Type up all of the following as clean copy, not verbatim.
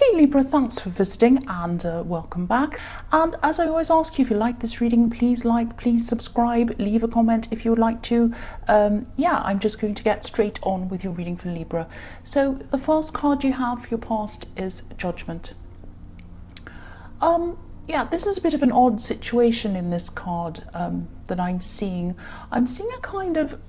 Hey Libra, thanks for visiting and welcome back. And as I always ask you, if you like this reading, please like, please subscribe, leave a comment if you would like to. Yeah, I'm just going to get straight on with your reading for Libra. So the first card you have for your past is Judgment. Yeah, this is a bit of an odd situation in this card that I'm seeing. I'm seeing a kind of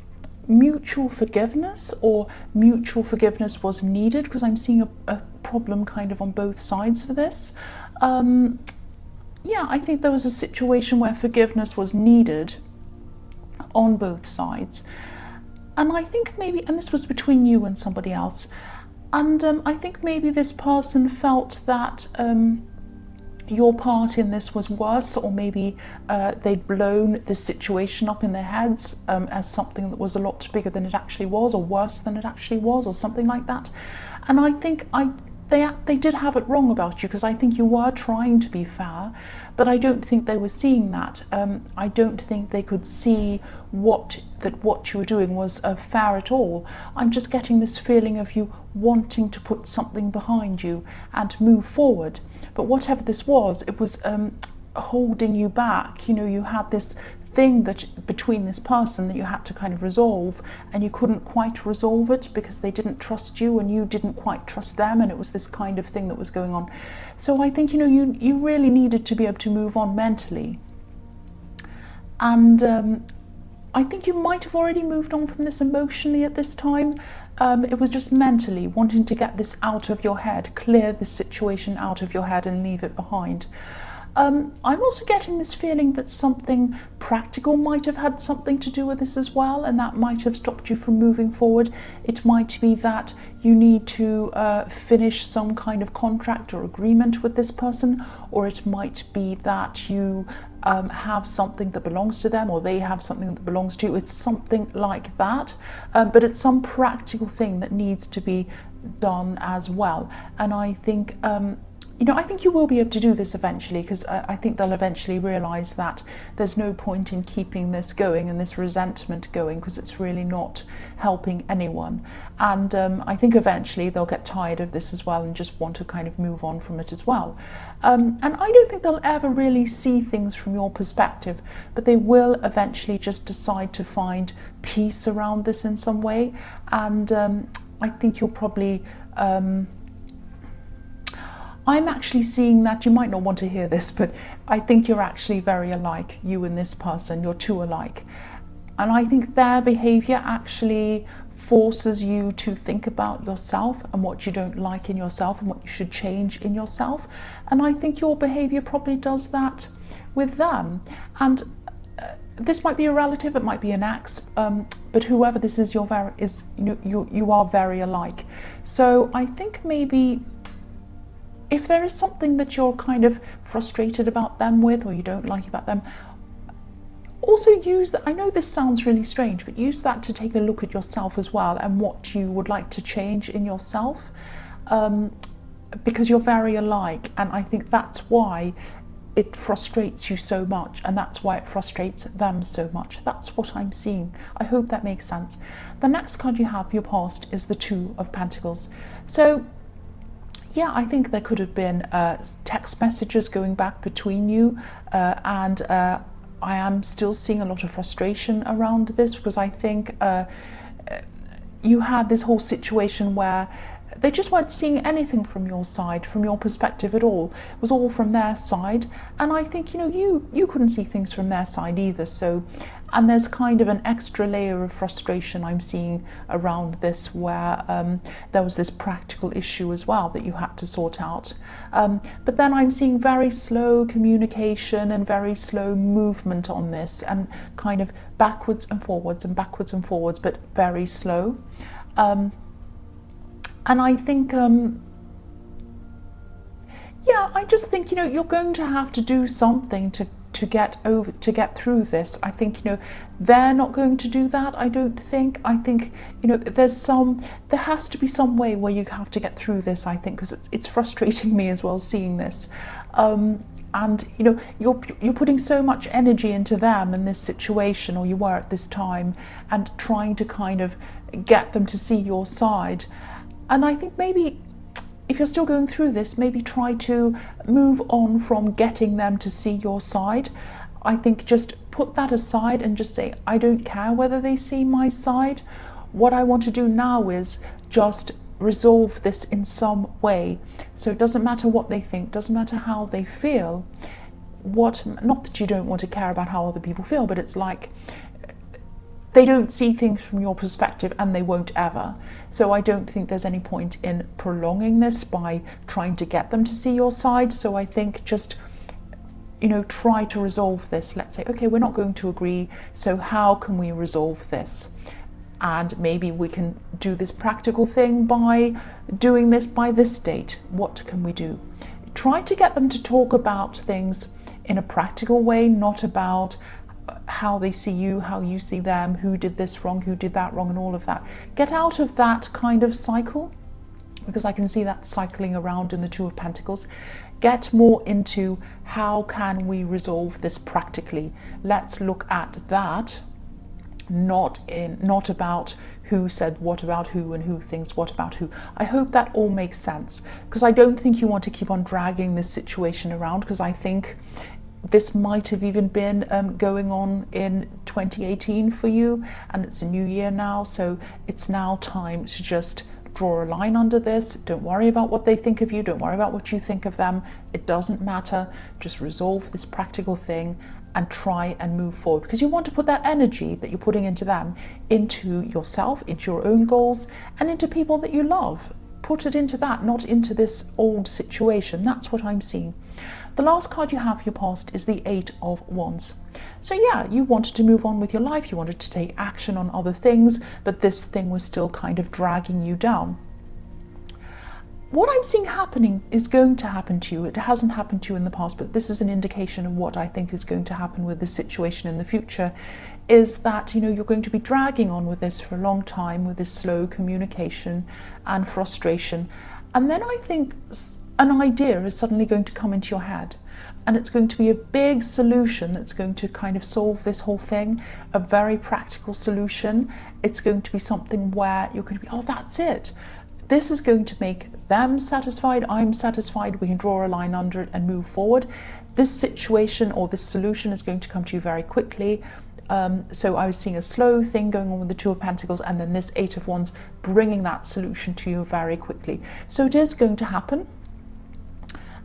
mutual forgiveness, or mutual forgiveness was needed, because I'm seeing a problem kind of on both sides for this. Yeah, I think there was a situation where forgiveness was needed on both sides, and I think maybe, and this was between you and somebody else, and I think maybe this person felt that your part in this was worse, or maybe they'd blown this situation up in their heads as something that was a lot bigger than it actually was, or worse than it actually was, or something like that. And I think they did have it wrong about you, because I think you were trying to be fair, but I don't think they were seeing that. I don't think they could see what you were doing was fair at all. I'm just getting this feeling of you wanting to put something behind you and move forward. But whatever this was, it was holding you back. You know, you had this thing that between this person that you had to kind of resolve, and you couldn't quite resolve it because they didn't trust you and you didn't quite trust them, and it was this kind of thing that was going on. So I think, you know, you really needed to be able to move on mentally, and I think you might have already moved on from this emotionally at this time. It was just mentally wanting to get this out of your head, clear this situation out of your head and leave it behind. I'm also getting this feeling that something practical might have had something to do with this as well, and that might have stopped you from moving forward. It might be that you need to finish some kind of contract or agreement with this person, or it might be that you have something that belongs to them, or they have something that belongs to you. It's something like that, but it's some practical thing that needs to be done as well. And I think you know, I think you will be able to do this eventually, because I think they'll eventually realise that there's no point in keeping this going and this resentment going, because it's really not helping anyone. And I think eventually they'll get tired of this as well and just want to kind of move on from it as well. And I don't think they'll ever really see things from your perspective, but they will eventually just decide to find peace around this in some way. And I think you'll probably I'm actually seeing that, you might not want to hear this, but I think you're actually very alike, you and this person, you're two alike. And I think their behaviour actually forces you to think about yourself and what you don't like in yourself and what you should change in yourself. And I think your behaviour probably does that with them. And this might be a relative, it might be an ex, but whoever this is, you are very alike. So I think maybe if there is something that you're kind of frustrated about them with, or you don't like about them, also use that. I know this sounds really strange, but use that to take a look at yourself as well, and what you would like to change in yourself, because you're very alike, and I think that's why it frustrates you so much, and that's why it frustrates them so much. That's what I'm seeing. I hope that makes sense. The next card you have for your past is the Two of Pentacles. So yeah, I think there could have been text messages going back between you, and I am still seeing a lot of frustration around this, because I think you had this whole situation where they just weren't seeing anything from your side, from your perspective at all. It was all from their side, and I think, you know, you couldn't see things from their side either. So, and there's kind of an extra layer of frustration I'm seeing around this, where there was this practical issue as well that you had to sort out. But then I'm seeing very slow communication and very slow movement on this, and kind of backwards and forwards and backwards and forwards, but very slow. And I think, yeah, I just think, you know, you're going to have to do something to get through this. I think, you know, they're not going to do that, I don't think. I think, you know, there has to be some way where you have to get through this, I think, because it's frustrating me as well seeing this. And, you know, you're putting so much energy into them in this situation, or you were at this time, and trying to kind of get them to see your side. And I think maybe if you're still going through this, maybe try to move on from getting them to see your side. I think just put that aside and just say, I don't care whether they see my side. What I want to do now is just resolve this in some way. So it doesn't matter what they think, doesn't matter how they feel. Not that you don't want to care about how other people feel, but it's like they don't see things from your perspective, and they won't ever. So I don't think there's any point in prolonging this by trying to get them to see your side. So I think just, try to resolve this. Let's say, okay, we're not going to agree, so how can we resolve this? And maybe we can do this practical thing by doing this by this date. What can we do? Try to get them to talk about things in a practical way, not about how they see you, how you see them, who did this wrong, who did that wrong, and all of that. Get out of that kind of cycle, because I can see that cycling around in the Two of Pentacles. Get more into how can we resolve this practically. Let's look at that, not about who said what about who and who thinks what about who. I hope that all makes sense, because I don't think you want to keep on dragging this situation around, because I think this might have even been going on in 2018 for you, and it's a new year now, so it's now time to just draw a line under this. Don't worry about what they think of you, don't worry about what you think of them. It doesn't matter. Just resolve this practical thing and try and move forward, because you want to put that energy that you're putting into them into yourself, into your own goals, and into people that you love. Put it into that, not into this old situation. That's what I'm seeing. The last card you have for your past is the Eight of Wands. So yeah, you wanted to move on with your life, you wanted to take action on other things, but this thing was still kind of dragging you down. What I'm seeing happening is going to happen to you. It hasn't happened to you in the past, but this is an indication of what I think is going to happen with this situation in the future, is that, you're going to be dragging on with this for a long time, with this slow communication and frustration. And then I think an idea is suddenly going to come into your head, and it's going to be a big solution that's going to kind of solve this whole thing, a very practical solution. It's going to be something where you're going to be, oh, that's it. This is going to make them satisfied, I'm satisfied, we can draw a line under it and move forward. This situation or this solution is going to come to you very quickly. So I was seeing a slow thing going on with the Two of Pentacles, and then this Eight of Wands bringing that solution to you very quickly. So it is going to happen.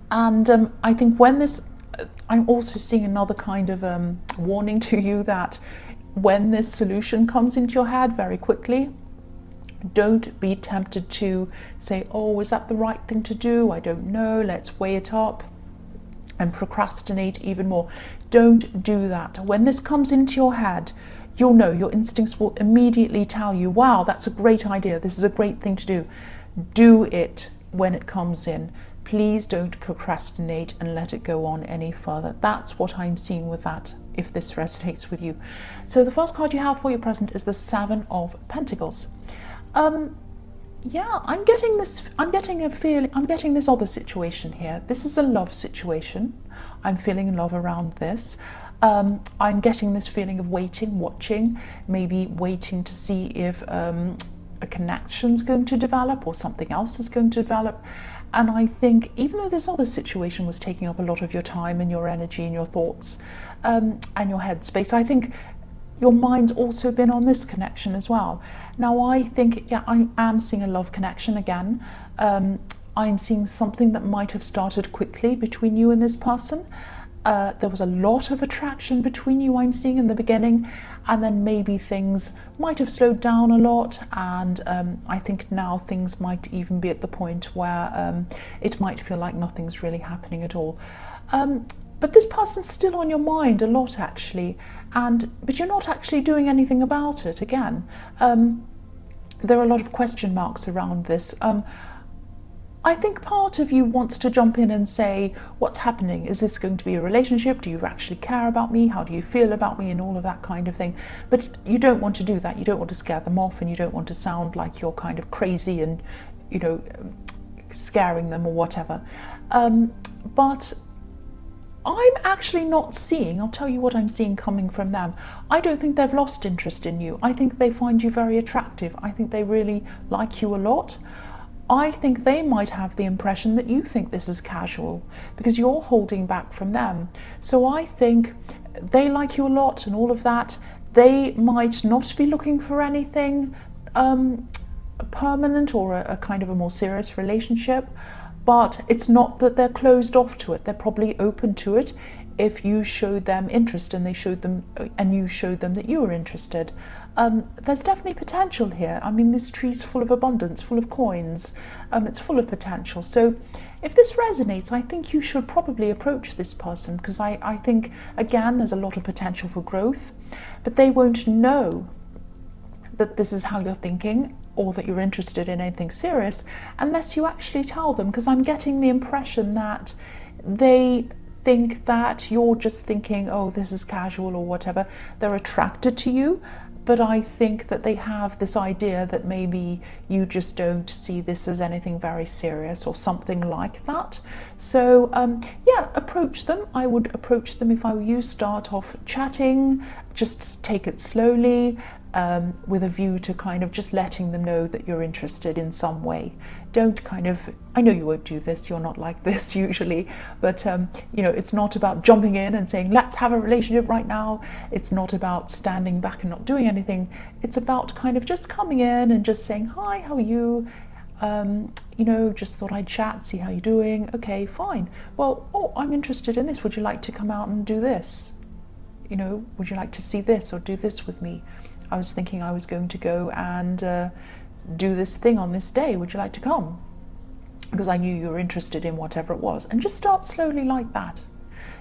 And I think I'm also seeing another kind of warning to you that when this solution comes into your head very quickly, don't be tempted to say, oh, is that the right thing to do? I don't know, let's weigh it up, and procrastinate even more. Don't do that. When this comes into your head, you'll know, your instincts will immediately tell you, wow, that's a great idea, this is a great thing to do. Do it when it comes in. Please don't procrastinate and let it go on any further. That's what I'm seeing with that, if this resonates with you. So the first card you have for your present is the Seven of Pentacles. Yeah, I'm getting this other situation here. This is a love situation. I'm feeling love around this. I'm getting this feeling of waiting, watching, maybe waiting to see if a connection's going to develop or something else is going to develop. And I think even though this other situation was taking up a lot of your time and your energy and your thoughts and your headspace, I think your mind's also been on this connection as well. Now I think, yeah, I am seeing a love connection again. I'm seeing something that might have started quickly between you and this person. There was a lot of attraction between you, I'm seeing, in the beginning, and then maybe things might have slowed down a lot, and I think now things might even be at the point where it might feel like nothing's really happening at all. But this person's still on your mind a lot, actually, but you're not actually doing anything about it. Again, there are a lot of question marks around this. I think part of you wants to jump in and say, what's happening? Is this going to be a relationship? Do you actually care about me? How do you feel about me? And all of that kind of thing. But you don't want to do that. You don't want to scare them off, and you don't want to sound like you're kind of crazy and, scaring them or whatever. But I'm actually not seeing, I'll tell you what I'm seeing coming from them. I don't think they've lost interest in you. I think they find you very attractive. I think they really like you a lot. I think they might have the impression that you think this is casual because you're holding back from them. So I think they like you a lot and all of that. They might not be looking for anything permanent or a kind of a more serious relationship, but it's not that they're closed off to it. They're probably open to it if you showed them interest and you showed them that you were interested. There's definitely potential here. I mean, this tree's full of abundance, full of coins. It's full of potential. So if this resonates, I think you should probably approach this person, because I think, again, there's a lot of potential for growth, but they won't know that this is how you're thinking or that you're interested in anything serious unless you actually tell them, because I'm getting the impression that they think that you're just thinking, oh, this is casual or whatever. They're attracted to you, but I think that they have this idea that maybe you just don't see this as anything very serious or something like that. So yeah, approach them. I would approach them if I were you. Start off chatting, just take it slowly, with a view to kind of just letting them know that you're interested in some way. Don't kind of, I know you won't do this, you're not like this usually, but you know, it's not about jumping in and saying, let's have a relationship right now. It's not about standing back and not doing anything. It's about kind of just coming in and just saying, hi, how are you? You know, just thought I'd chat, see how you're doing. Okay, fine. Well, oh, I'm interested in this. Would you like to come out and do this? You know, would you like to see this or do this with me? I was thinking I was going to go and do this thing on this day. Would you like to come? Because I knew you were interested in whatever it was. And just start slowly like that.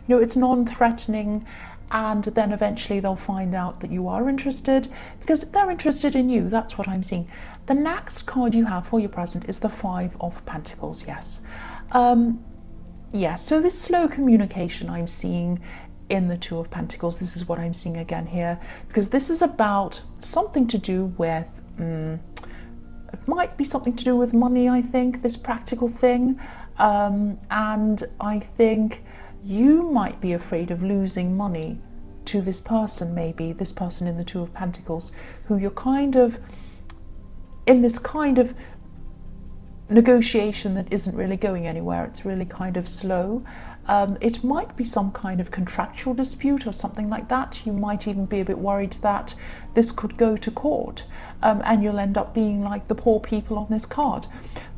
You know, it's non-threatening, and then eventually they'll find out that you are interested because they're interested in you. That's what I'm seeing. The next card you have for your present is the Five of Pentacles. Yes. Yeah, so this slow communication I'm seeing in the Two of Pentacles. This is what I'm seeing again here, because this is about something to do with it might be something to do with money, I think, this practical thing, and I think you might be afraid of losing money to this person, maybe this person in the Two of Pentacles, who you're kind of in this kind of negotiation that isn't really going anywhere. It's really kind of slow. It might be some kind of contractual dispute or something like that. You might even be a bit worried that this could go to court, and you'll end up being like the poor people on this card.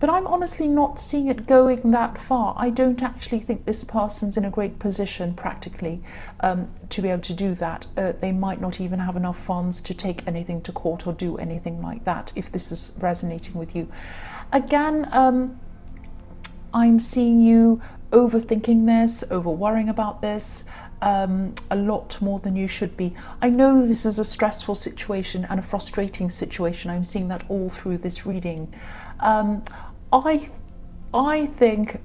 But I'm honestly not seeing it going that far. I don't actually think this person's in a great position practically to be able to do that. They might not even have enough funds to take anything to court or do anything like that, if this is resonating with you. Again, I'm seeing you overthinking this, over worrying about this a lot more than you should be. I know this is a stressful situation and a frustrating situation. I'm seeing that all through this reading. I think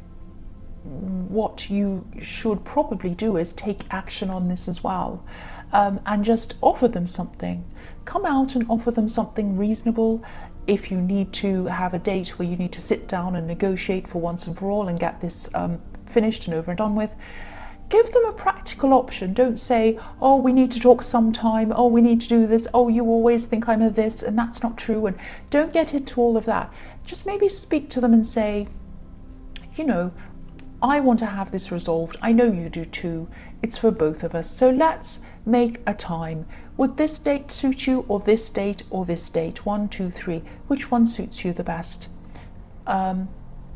what you should probably do is take action on this as well, and just offer them something. Come out and offer them something reasonable. If you need to have a date where you need to sit down and negotiate for once and for all and get this finished and over and done with, give them a practical option. Don't say, oh, we need to talk sometime, oh, we need to do this, oh, you always think I'm a this and that's not true, and don't get into all of that. Just maybe speak to them and say, you know, I want to have this resolved. I know you do too. It's for both of us. So let's make a time. Would this date suit you, or this date, or this date? 1, 2, 3. Which one suits you the best?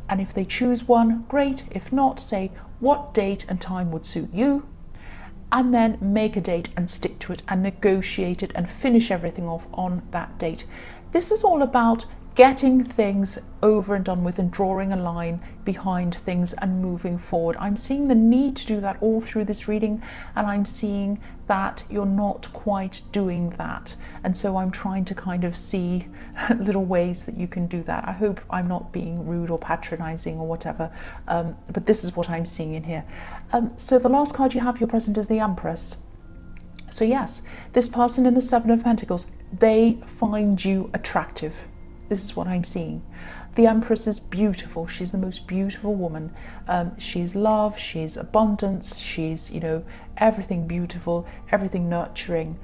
And if they choose one, great. If not, say what date and time would suit you, and then make a date and stick to it and negotiate it and finish everything off on that date. This is all about getting things over and done with and drawing a line behind things and moving forward. I'm seeing the need to do that all through this reading, and I'm seeing that you're not quite doing that. And so I'm trying to kind of see little ways that you can do that. I hope I'm not being rude or patronizing or whatever, but this is what I'm seeing in here. So the last card you have, your present, is the Empress. So yes, this person in the Seven of Pentacles, they find you attractive. This is what I'm seeing. The Empress is beautiful. She's the most beautiful woman. She's love, she's abundance, she's, you know, everything beautiful, everything nurturing.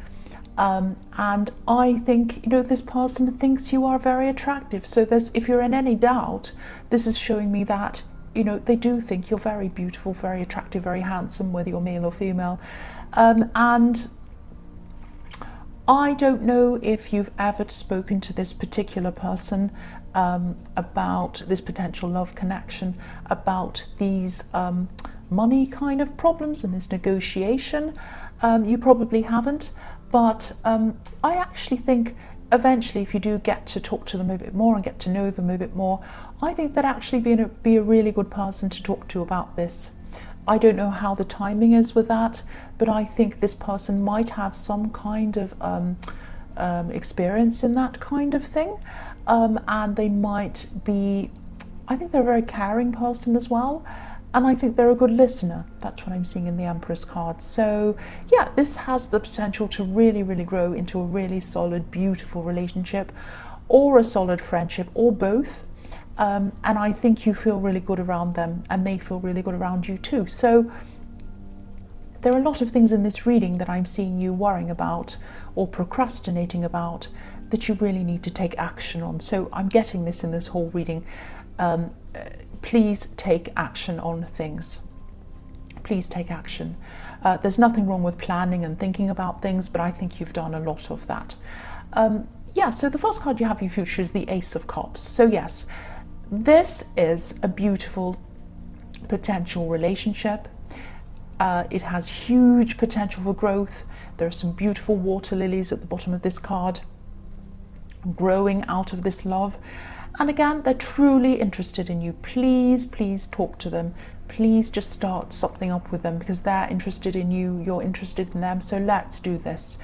And I think, you know, this person thinks you are very attractive. So if you're in any doubt, this is showing me that, you know, they do think you're very beautiful, very attractive, very handsome, whether you're male or female. And I don't know if you've ever spoken to this particular person about this potential love connection, about these money kind of problems and this negotiation. You probably haven't, but I actually think eventually, if you do get to talk to them a bit more and get to know them a bit more, I think that actually be a really good person to talk to about this. I don't know how the timing is with that, but I think this person might have some kind of experience in that kind of thing, and they might be, I think they're a very caring person as well, and I think they're a good listener. That's what I'm seeing in the Empress card. So yeah, this has the potential to really, really grow into a really solid, beautiful relationship, or a solid friendship, or both. And I think you feel really good around them, and they feel really good around you too. So there are a lot of things in this reading that I'm seeing you worrying about or procrastinating about that you really need to take action on. So I'm getting this in this whole reading. Please take action on things. Please take action. There's nothing wrong with planning and thinking about things, but I think you've done a lot of that. Yeah, so the first card you have for your future is the Ace of Cups. So yes, this is a beautiful potential relationship. It has huge potential for growth. There are some beautiful water lilies at the bottom of this card growing out of this love. And again, they're truly interested in you. Please, please talk to them. Please just start something up with them, because they're interested in you, you're interested in them. So let's do this.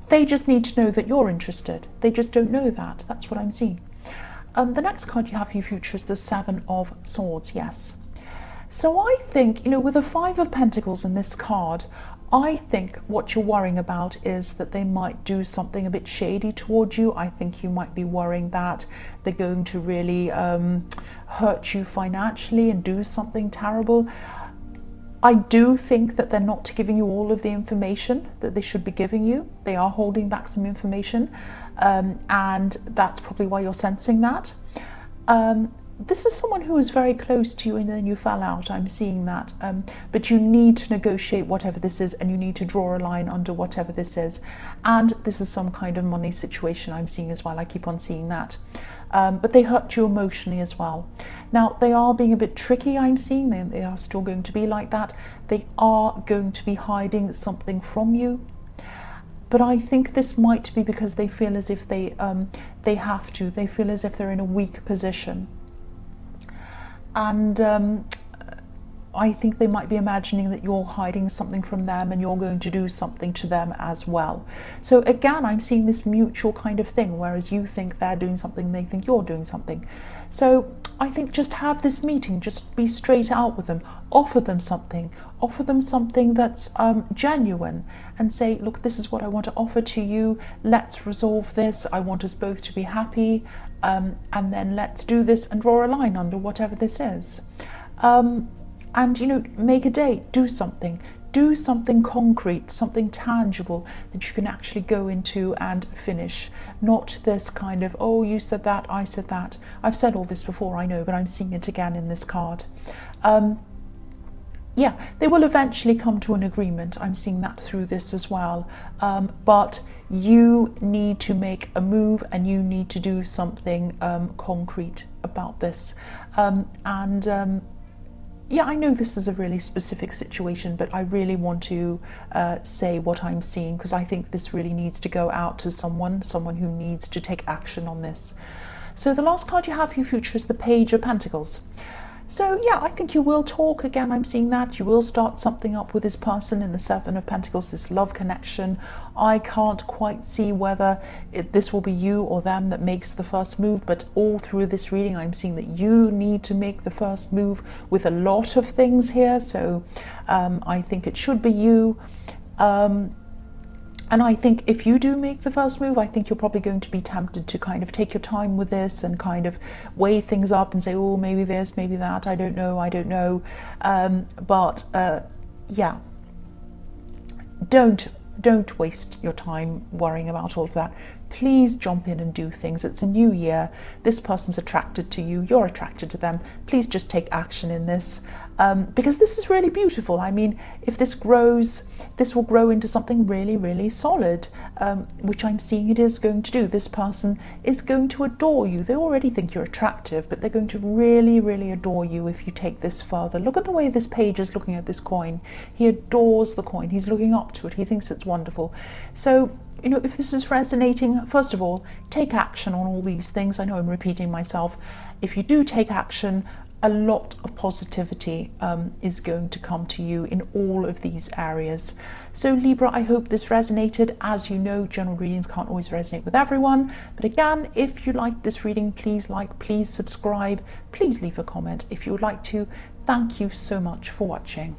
They just need to know that you're interested. They just don't know that. That's what I'm seeing. The next card you have for your future is the Seven of Swords. Yes. So I think, you know, with the Five of Pentacles in this card, I think what you're worrying about is that they might do something a bit shady towards you. I think you might be worrying that they're going to really hurt you financially and do something terrible. I do think that they're not giving you all of the information that they should be giving you. They are holding back some information, and that's probably why you're sensing that. This is someone who is very close to you and then you fell out. I'm seeing that. But you need to negotiate whatever this is, and you need to draw a line under whatever this is. And this is some kind of money situation I'm seeing as well. I keep on seeing that. But they hurt you emotionally as well. Now, they are being a bit tricky, I'm seeing. They are still going to be like that. They are going to be hiding something from you. But I think this might be because they feel as if they have to. They feel as if they're in a weak position. And I think they might be imagining that you're hiding something from them and you're going to do something to them as well. So again, I'm seeing this mutual kind of thing, whereas you think they're doing something, they think you're doing something. So I think just have this meeting, just be straight out with them, offer them something that's genuine, and say, look, this is what I want to offer to you. Let's resolve this. I want us both to be happy. And then let's do this and draw a line under whatever this is. And, you know, make a date, do something concrete, something tangible that you can actually go into and finish. Not this kind of, oh, you said that, I said that. I've said all this before, I know, but I'm seeing it again in this card. Yeah, they will eventually come to an agreement. I'm seeing that through this as well. But you need to make a move, and you need to do something concrete about this. Yeah, I know this is a really specific situation, but I really want to say what I'm seeing, because I think this really needs to go out to someone who needs to take action on this. So the last card you have for your future is the Page of Pentacles. So yeah, I think you will talk. Again, I'm seeing that. You will start something up with this person in the Seven of Pentacles, this love connection. I can't quite see whether this will be you or them that makes the first move, but all through this reading, I'm seeing that you need to make the first move with a lot of things here. So I think it should be you. And I think if you do make the first move, I think you're probably going to be tempted to kind of take your time with this and kind of weigh things up and say, oh, maybe this, maybe that, I don't know. Yeah, don't waste your time worrying about all of that. Please jump in and do things. It's a new year. This person's attracted to you. You're attracted to them. Please just take action in this, because this is really beautiful. I mean, if this grows, this will grow into something really, really solid, which I'm seeing it is going to do. This person is going to adore you. They already think you're attractive, but they're going to really, really adore you if you take this further. Look at the way this page is looking at this coin. He adores the coin. He's looking up to it. He thinks it's wonderful. So, you know, if this is resonating, first of all, take action on all these things. I know I'm repeating myself. If you do take action, a lot of positivity is going to come to you in all of these areas. So Libra, I hope this resonated. As you know, general readings can't always resonate with everyone. But again, if you like this reading, please like, please subscribe, please leave a comment if you would like to. Thank you so much for watching.